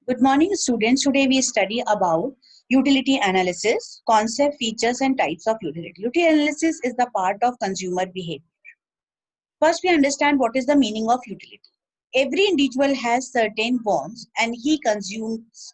Good morning, students. Today we study about utility analysis, concept, features, and types of utility. Utility analysis is the part of consumer behavior. First, we understand what is the meaning of utility. Every individual has certain wants and he consumes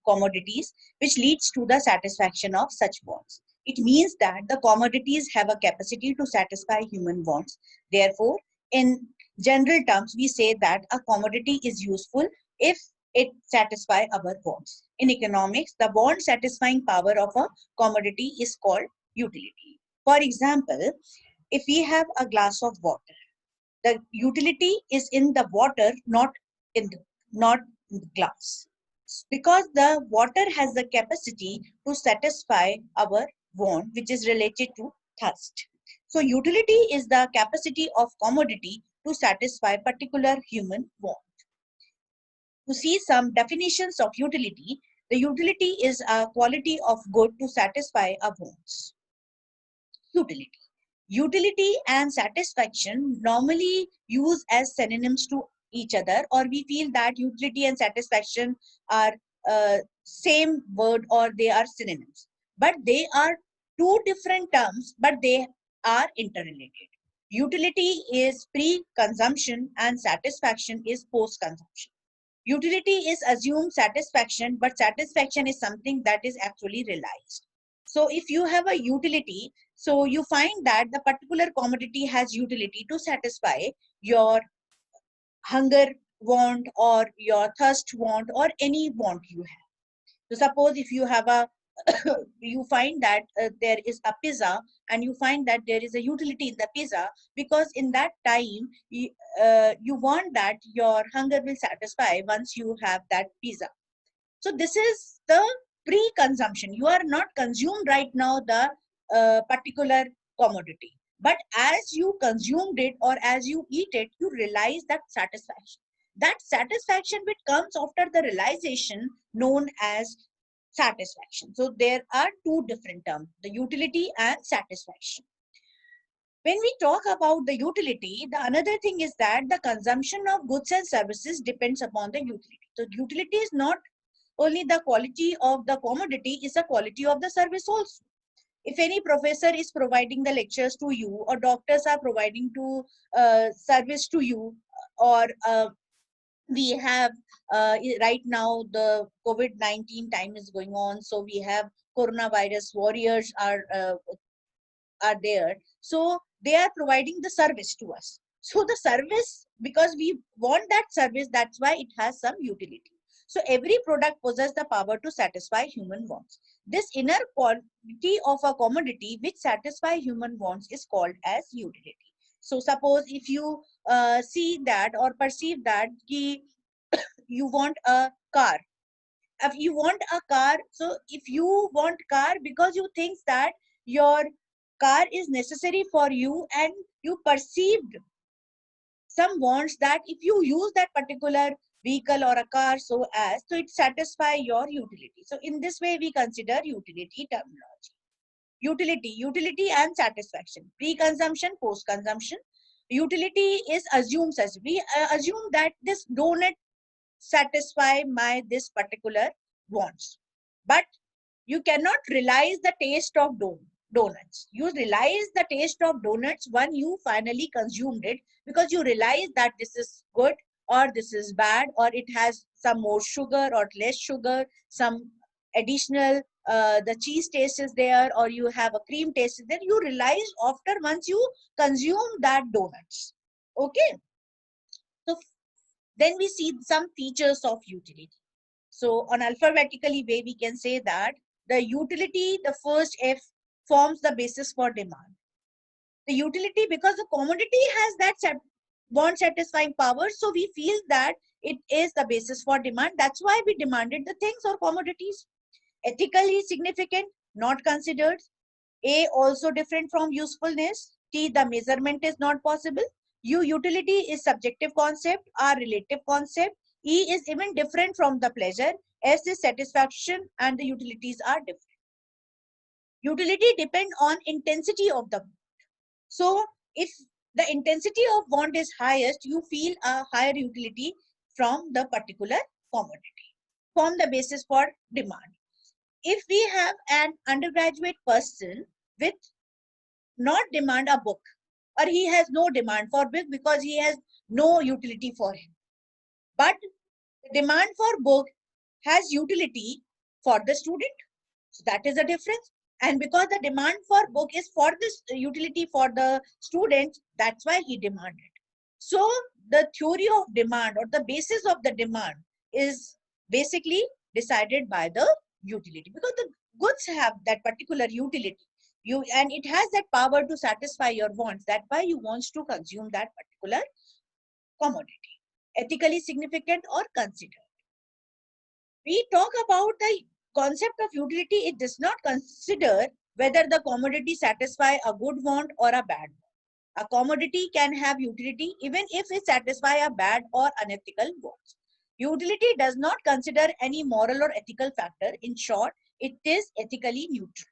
commodities, which leads to the satisfaction of such wants. It means that the commodities have a capacity to satisfy human wants. Therefore, in general terms, we say that a commodity is useful if it satisfies our wants. In economics, the want satisfying power of a commodity is called utility. For example, if we have a glass of water, the utility is in the water, not in the glass, because the water has the capacity to satisfy our want, which is related to thirst. So utility is the capacity of commodity to satisfy particular human want. To see some definitions of utility, the utility is a quality of good to satisfy our wants. Utility. Utility and satisfaction normally use as synonyms to each other, or we feel that utility and satisfaction are same word or they are synonyms. But they are two different terms, but they are interrelated. Utility is pre-consumption and satisfaction is post-consumption. Utility is assumed satisfaction, but satisfaction is something that is actually realized. So if you have a utility, so you find that the particular commodity has utility to satisfy your hunger want or your thirst want or any want you have. So suppose if you have a you find that there is a pizza and you find that there is a utility in the pizza, because in that time you want that your hunger will satisfy once you have that pizza. So this is the pre-consumption. You are not consumed right now the particular commodity, but as you consumed it or as you eat it, you realize that satisfaction. That satisfaction which comes after the realization known as satisfaction. So there are two different terms, the utility and satisfaction. When we talk about the utility, the another thing is that the consumption of goods and services depends upon the utility. So utility is not only the quality of the commodity, is the quality of the service also. If any professor is providing the lectures to you, or doctors are providing to service to you, or we have right now the COVID-19 time is going on, so we have coronavirus warriors are there, so they are providing the service to us. So the service, because we want that service, that's why it has some utility. So every product possesses the power to satisfy human wants. This inner quality of a commodity which satisfy human wants is called as utility. So suppose if you see that or perceive that you want a car. If you want a car, so if you want car because you think that your car is necessary for you, and you perceived some wants that if you use that particular vehicle or a car, so it satisfy your utility. So in this way we consider utility terminology. Utility and satisfaction, pre-consumption, post-consumption. Utility is assumed as we assume that this donut satisfy my this particular wants, but you cannot realize the taste of donuts. You realize the taste of donuts when you finally consumed it, because you realize that this is good or this is bad, or it has some more sugar or less sugar, some additional the cheese taste is there, or you have a cream taste is there. You realize after once you consume that donuts. Okay. So then we see some features of utility. So on alphabetically way, we can say that the utility, the first F, forms the basis for demand. The utility, because the commodity has that want satisfying power, so we feel that it is the basis for demand. That's why we demanded the things or commodities. Ethically significant, not considered. A, also different from usefulness. T, the measurement is not possible. U, utility is subjective concept. R, relative concept. E is even different from the pleasure. S is satisfaction, and the utilities are different. Utility depend on intensity of the want. So if the intensity of want is highest, you feel a higher utility from the particular commodity. form the basis for demand. If we have an undergraduate person with not demand a book, or he has no demand for book because he has no utility for him, but the demand for book has utility for the student, so that is the difference. And because the demand for book is for this utility for the students, that's why he demanded. So the theory of demand or the basis of the demand is basically decided by the utility, because the goods have that particular utility, and it has that power to satisfy your wants. That's why you want to consume that particular commodity, ethically significant or considered. We talk about the concept of utility, it does not consider whether the commodity satisfy a good want or a bad want. A commodity can have utility even if it satisfy a bad or unethical wants. Utility does not consider any moral or ethical factor. In short, it is ethically neutral.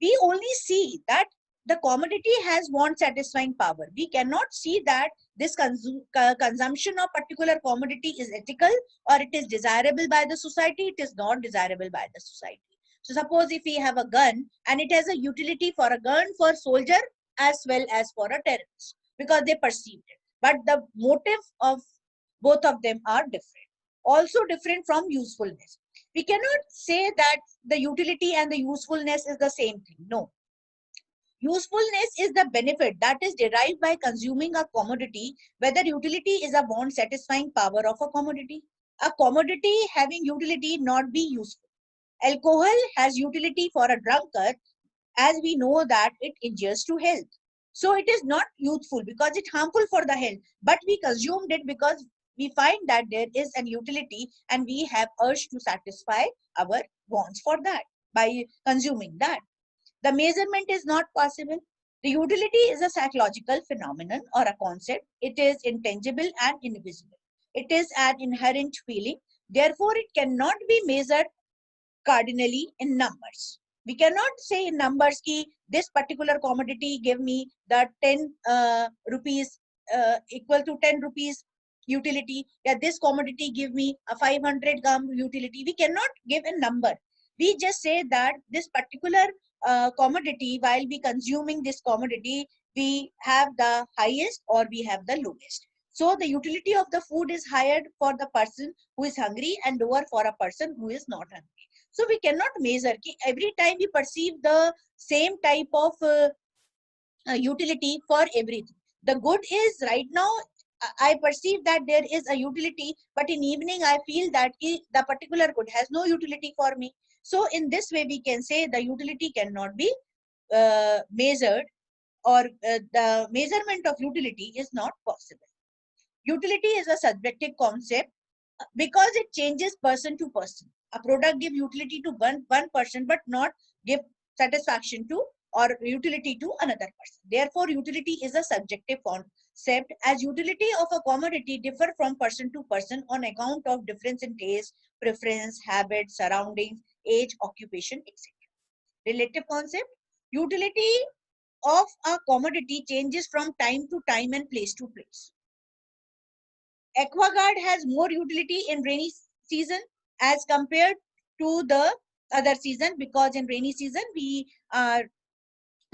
We only see that the commodity has want satisfying power. We cannot see that this consumption of particular commodity is ethical or it is desirable by the society. It is not desirable by the society. So suppose if we have a gun and it has a utility for a gun for soldier as well as for a terrorist, because they perceived it. But the motive of both of them are different. Also different from usefulness. We cannot say that the utility and the usefulness is the same thing. No. Usefulness is the benefit that is derived by consuming a commodity, whether utility is a want satisfying power of a commodity. A commodity having utility not be useful. Alcohol has utility for a drunkard, as we know that it injures to health. So it is not useful because it's harmful for the health, but we consumed it because we find that there is an utility and we have urge to satisfy our wants for that by consuming that. The measurement is not possible. The utility is a psychological phenomenon or a concept. It is intangible and invisible. It is an inherent feeling. Therefore, it cannot be measured cardinally in numbers. We cannot say in numbers ki this particular commodity give me the 10 rupees equal to 10 rupees utility. Yeah, this commodity give me a 500 gram utility. We cannot give a number. We just say that this particular commodity, while we consuming this commodity, we have the highest or we have the lowest. So the utility of the food is higher for the person who is hungry and lower for a person who is not hungry. So we cannot measure ki every time we perceive the same type of utility for everything. The good is right now I perceive that there is a utility, but in evening I feel that the particular good has no utility for me. So in this way we can say the utility cannot be measured, or the measurement of utility is not possible. Utility is a subjective concept because it changes person to person. A product give utility to one person but not give satisfaction to or utility to another person. Therefore, utility is a subjective concept, as utility of a commodity differ from person to person on account of difference in taste, preference, habit, surroundings, age, occupation, etc. Relative concept. Utility of a commodity changes from time to time and place to place. AquaGuard has more utility in rainy season as compared to the other season, because in rainy season we are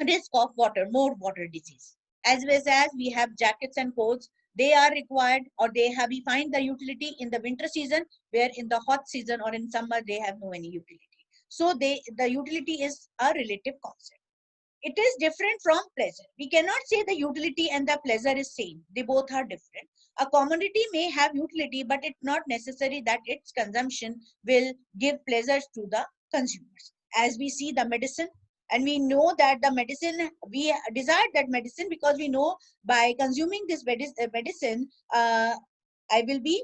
risk of more water disease. As well as we have jackets and coats, they are required, or we find the utility in the winter season, where in the hot season or in summer they have no any utility. So the utility is a relative concept. It is different from pleasure. We cannot say the utility and the pleasure is same. They both are different. A commodity may have utility, but it's not necessary that its consumption will give pleasures to the consumers. As we see the medicine, and we know that the medicine, we desire that medicine because we know by consuming this medicine, I will be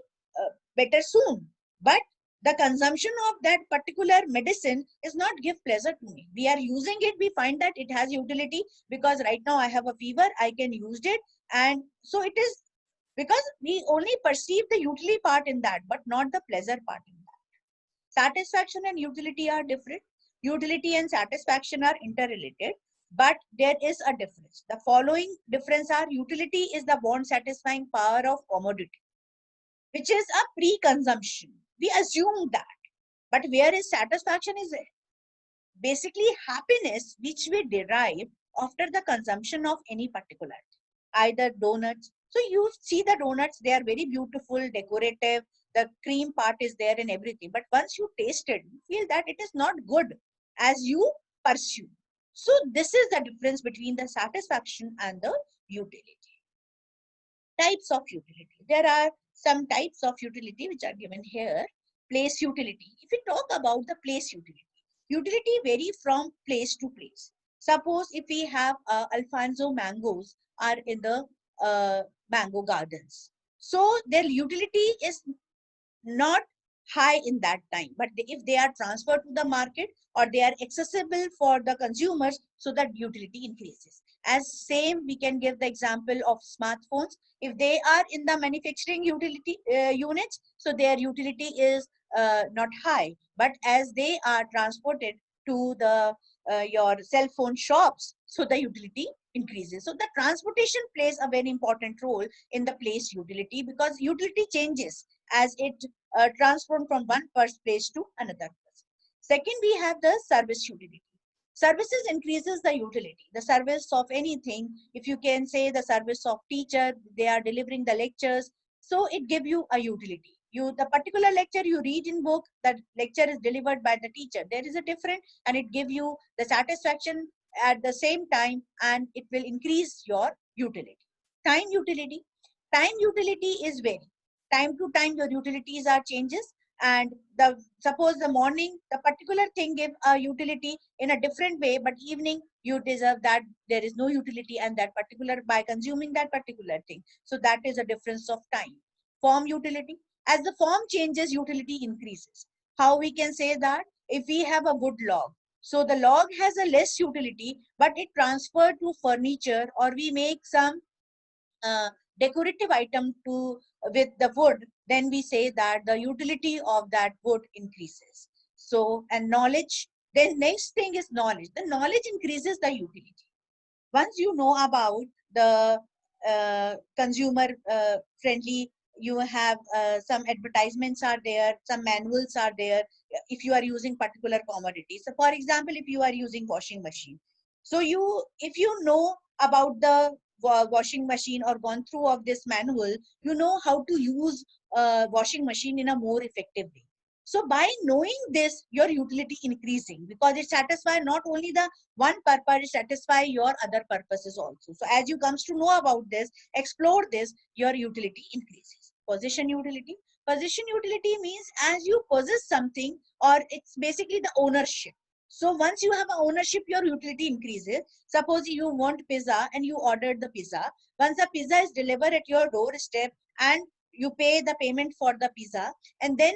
better soon. But the consumption of that particular medicine is not give pleasure to me. We are using it, we find that it has utility because right now I have a fever, I can use it. And so it is because we only perceive the utility part in that, but not the pleasure part in that. Satisfaction and utility are different. Utility and satisfaction are interrelated, but there is a difference. The following difference are: utility is the want satisfying power of commodity, which is a pre-consumption. We assume that. But where is satisfaction is basically happiness which we derive after the consumption of any particular, either donuts. So you see the donuts, they are very beautiful, decorative, the cream part is there and everything. But once you taste it, you feel that it is not good as you pursue. So this is the difference between the satisfaction and the utility. Types of utility. There are some types of utility which are given here. Place utility. If we talk about the place utility, utility vary from place to place. Suppose if we have Alfonso mangoes are in the mango gardens. So their utility is not high in that time, but if they are transferred to the market or they are accessible for the consumers, so that utility increases. As same, we can give the example of smartphones. If they are in the manufacturing utility units, so their utility is not high, but as they are transported to the your cell phone shops, so the utility increases. So the transportation plays a very important role in the place utility, because utility changes as it transform from one place to another place. Second, we have the service utility. Services increases the utility. The service of anything, if you can say the service of teacher, they are delivering the lectures, so it give you a utility. You, the particular lecture you read in book, that lecture is delivered by the teacher. There is a difference, and it give you the satisfaction at the same time, and it will increase your utility. Time utility. Time utility is very time to time your utilities are changes, and the suppose the morning the particular thing give a utility in a different way, but evening you deserve that there is no utility and that particular by consuming that particular thing. So that is a difference of time. Form utility. As the form changes, utility increases. How we can say that? If we have a wood log, so the log has a less utility, but it transferred to furniture, or we make some uh, decorative item to with the wood, then we say that the utility of that wood increases. So, and knowledge, then next thing is knowledge. The knowledge increases the utility. Once you know about the consumer friendly, you have some advertisements are there, some manuals are there, if you are using particular commodities. So for example, if you are using washing machine, so you, if you know about the washing machine or gone through of this manual, you know how to use washing machine in a more effective way. So by knowing this, your utility increasing, because it satisfies not only the one purpose, satisfy your other purposes also. So as you comes to know about this, explore this, your utility increases. Possession utility. Possession utility means as you possess something, or it's basically the ownership. So once you have ownership, your utility increases. Suppose you want pizza and you ordered the pizza. Once the pizza is delivered at your doorstep and you pay the payment for the pizza, and then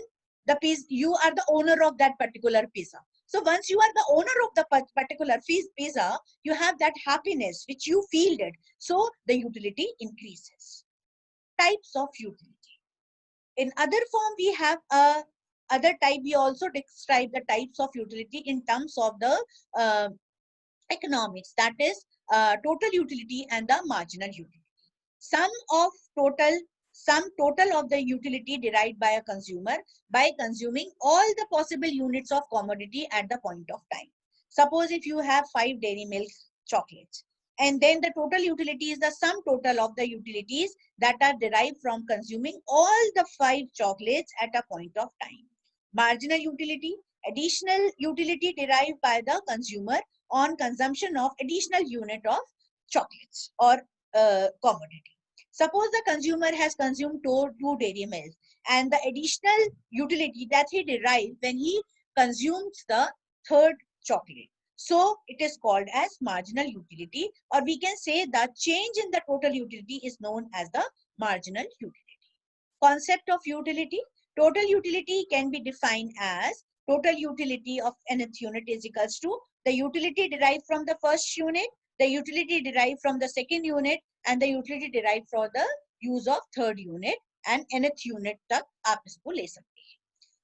the pizza, you are the owner of that particular pizza. So once you are the owner of the particular pizza, you have that happiness which you feel it. So the utility increases. Types of utility. In other form, we have a other type. We also describe the types of utility in terms of the economics. That is total utility and the marginal utility. Sum of total sum total of the utility derived by a consumer by consuming all the possible units of commodity at the point of time. Suppose if you have 5 dairy milk chocolates, and then the total utility is the sum total of the utilities that are derived from consuming all the 5 chocolates at a point of time. Marginal utility, additional utility derived by the consumer on consumption of additional unit of chocolates or commodity. Suppose the consumer has consumed two dairy milk, and the additional utility that he derives when he consumes the third chocolate. So it is called as marginal utility, or we can say that change in the total utility is known as the marginal utility. Concept of utility. Total utility can be defined as total utility of nth unit is equals to the utility derived from the first unit, the utility derived from the second unit, and the utility derived from the use of third unit, and nth unit तक आप इसको ले सकते हैं.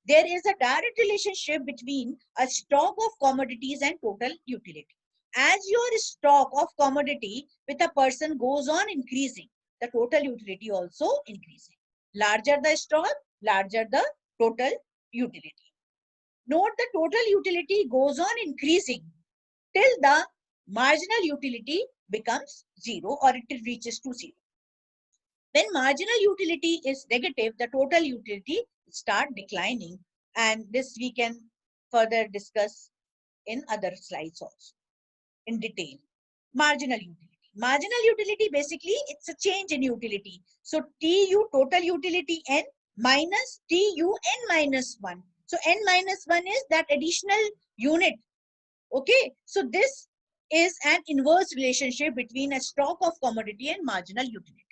There is a direct relationship between a stock of commodities and total utility. As your stock of commodity with a person goes on increasing, the total utility also increasing. Larger the stock, larger the total utility. Note the total utility goes on increasing till the marginal utility becomes 0 or it reaches to 0. When marginal utility is negative, the total utility start declining, and this we can further discuss in other slides also in detail. Marginal utility. Marginal utility basically it's a change in utility. So TU total utility N minus TU N minus 1. So N minus 1 is that additional unit. Okay, so this is an inverse relationship between a stock of commodity and marginal utility.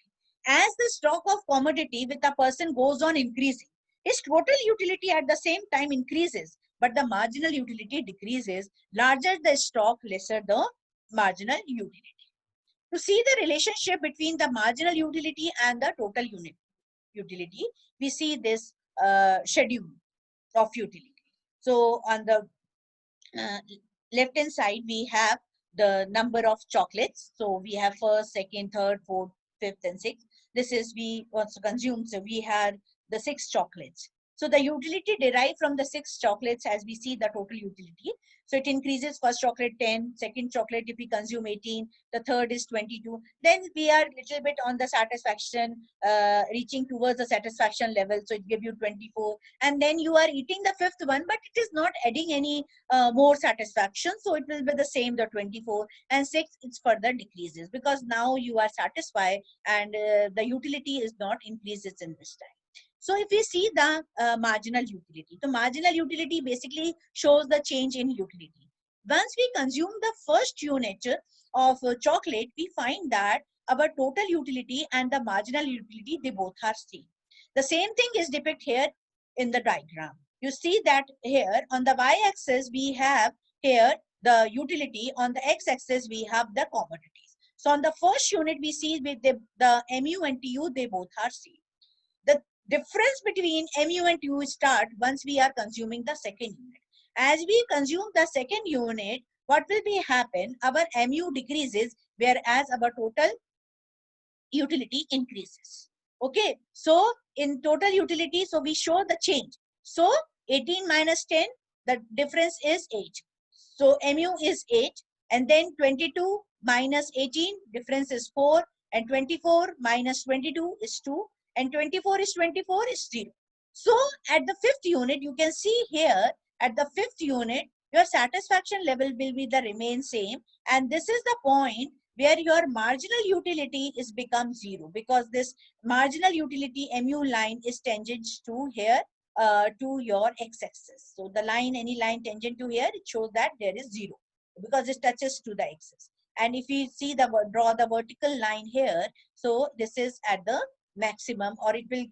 As the stock of commodity with a person goes on increasing, his total utility at the same time increases, but the marginal utility decreases. Larger the stock, lesser the marginal utility. To see the relationship between the marginal utility and the total utility, we see this schedule of utility. So on the left hand side, we have the number of chocolates. So we have first, second, third, fourth, fifth, and sixth. This is we also consume. So we had the 6 chocolates. So the utility derived from the 6 chocolates, as we see the total utility. So it increases first chocolate 10, second chocolate if we consume 18, the third is 22. Then we are little bit on the satisfaction, reaching towards the satisfaction level. So it gives you 24. And then you are eating the 5th one, but it is not adding any more satisfaction. So it will be the same, the 24. And 6, it's further decreases because now you are satisfied and the utility is not increases in this time. So if we see the marginal utility, the marginal utility basically shows the change in utility. Once we consume the first unit of chocolate, we find that our total utility and the marginal utility, they both are same. The same thing is depicted here in the diagram. You see that here on the y-axis, we have here the utility. On the x-axis, we have the commodities. So on the first unit, we see with the MU and TU, they both are same. The difference between MU and TU start once we are consuming the second unit. As we consume the second unit, what will be happen? Our MU decreases, whereas our total utility increases. Okay, so in total utility, so we show the change. So 18 minus 10, the difference is 8. So MU is 8, and then 22 minus 18, difference is 4, and 24 minus 22 is 2, and 24 is 24 is 0. So at the 5th unit, you can see here at the 5th unit, your satisfaction level will be the remain same, and this is the point where your marginal utility is become 0, because this marginal utility MU line is tangent to here to your x-axis. So the line, any line tangent to here, it shows that there is 0 because it touches to the axis. And if you see the draw the vertical line here, so this is at the maximum, or it will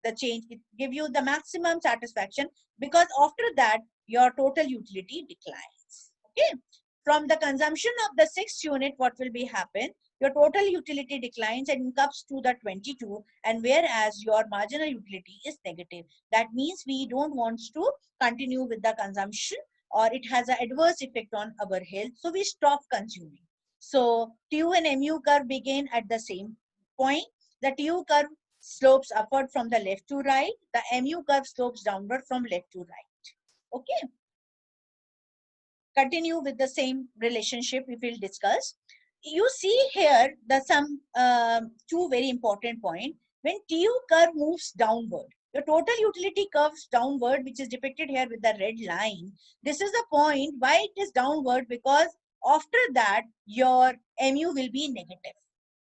the change, it give you the maximum satisfaction, because after that your total utility declines. Okay, from the consumption of the 6th unit, what will be happen? Your total utility declines and comes to the 22, and whereas your marginal utility is negative. That means we don't want to continue with the consumption, or it has an adverse effect on our health, so we stop consuming. So TU and MU curve begin at the same point. The TU curve slopes upward from the left to right. The MU curve slopes downward from left to right. Okay. Continue with the same relationship we will discuss. You see here the some two very important point. When TU curve moves downward, the total utility curves downward, which is depicted here with the red line. This is the point why it is downward, because after that your MU will be negative.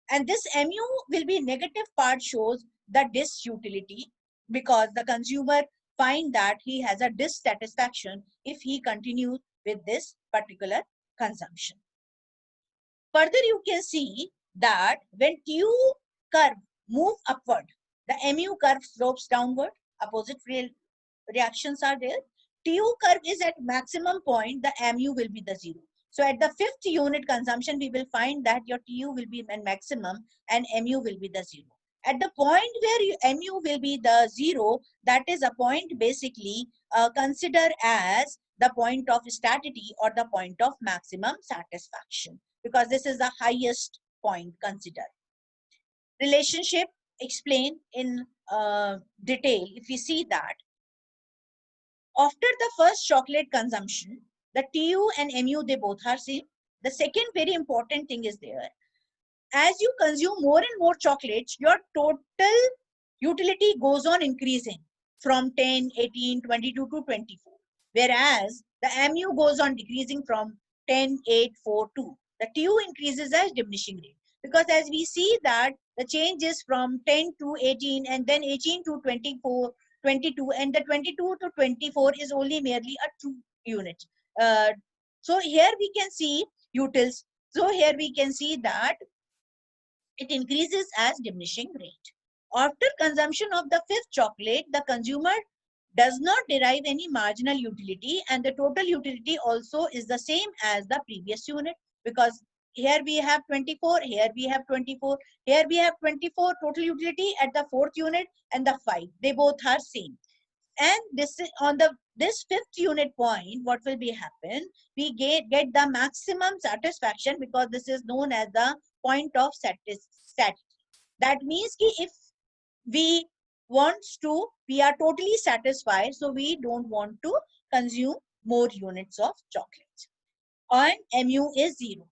And this MU will be negative part shows the disutility, because the consumer find that he has a dissatisfaction if he continues with this particular consumption. Further, you can see that when TU curve move upward, the MU curve slopes downward. Opposite reactions are there. TU curve is at maximum point, the MU will be the 0. So at the 5th unit consumption, we will find that your TU will be at maximum and MU will be the 0. At the point where MU will be the 0, that is a point basically consider as the point of staticity or the point of maximum satisfaction, because this is the highest point considered. Relationship explained in detail. If we see that After the first chocolate consumption, the TU and MU, they both are same. The second very important thing is there. As you consume more and more chocolates, your total utility goes on increasing from 10, 18, 22 to 24. Whereas the MU goes on decreasing from 10, 8, 4, 2. The TU increases as diminishing rate. Because as we see that the change is from 10 to 18 and then 18 to 24, 22, and the 22 to 24 is only merely a 2 unit. So here we can see utils. So here we can see that it increases as diminishing rate. After consumption of the fifth chocolate, the consumer does not derive any marginal utility, and the total utility also is the same as the previous unit, because here we have 24, here we have 24, here we have 24 total utility at the fourth unit, and the 5, they both are same. And this is on the this fifth unit point, what will be happen, we get the maximum satisfaction, because this is known as the point of satisfaction. That means ki if we we are totally satisfied, so we don't want to consume more units of chocolate. And mu is 0.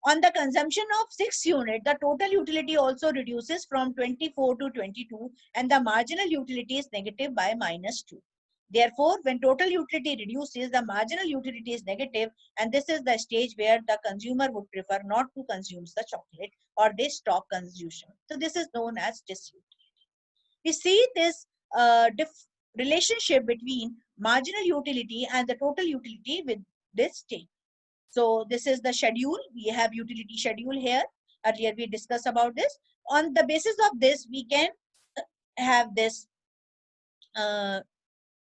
On the consumption of 6 unit, the total utility also reduces from 24 to 22, and the marginal utility is negative by -2. Therefore, when total utility reduces, the marginal utility is negative, and this is the stage where the consumer would prefer not to consume the chocolate, or they stop consumption. So this is known as disutility. We see this relationship between marginal utility and the total utility with this state. So this is the schedule. We have utility schedule here. Earlier we discussed about this. On the basis of this, we can have this,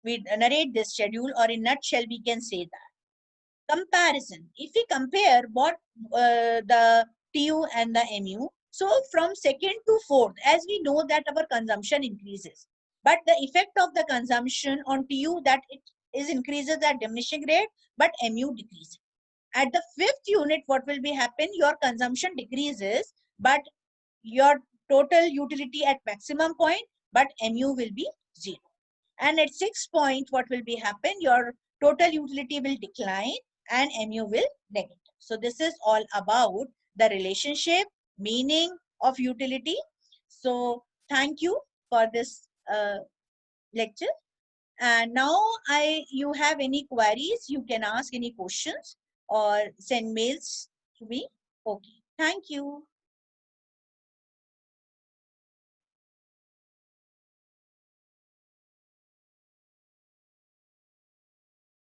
we narrate this schedule, or in nutshell, we can say that. Comparison. If we compare what the TU and the MU, so from second to fourth, as we know that our consumption increases, but the effect of the consumption on TU, that it is increases at diminishing rate, but MU decreases. At the fifth unit, what will be happen? Your consumption decreases, but your total utility at maximum point, but MU will be 0. And at 6 point, what will be happen? Your total utility will decline and MU will negative. So this is all about the relationship, meaning of utility. So thank you for this lecture. And now you have any queries, you can ask any questions or send mails to me. Okay, thank you.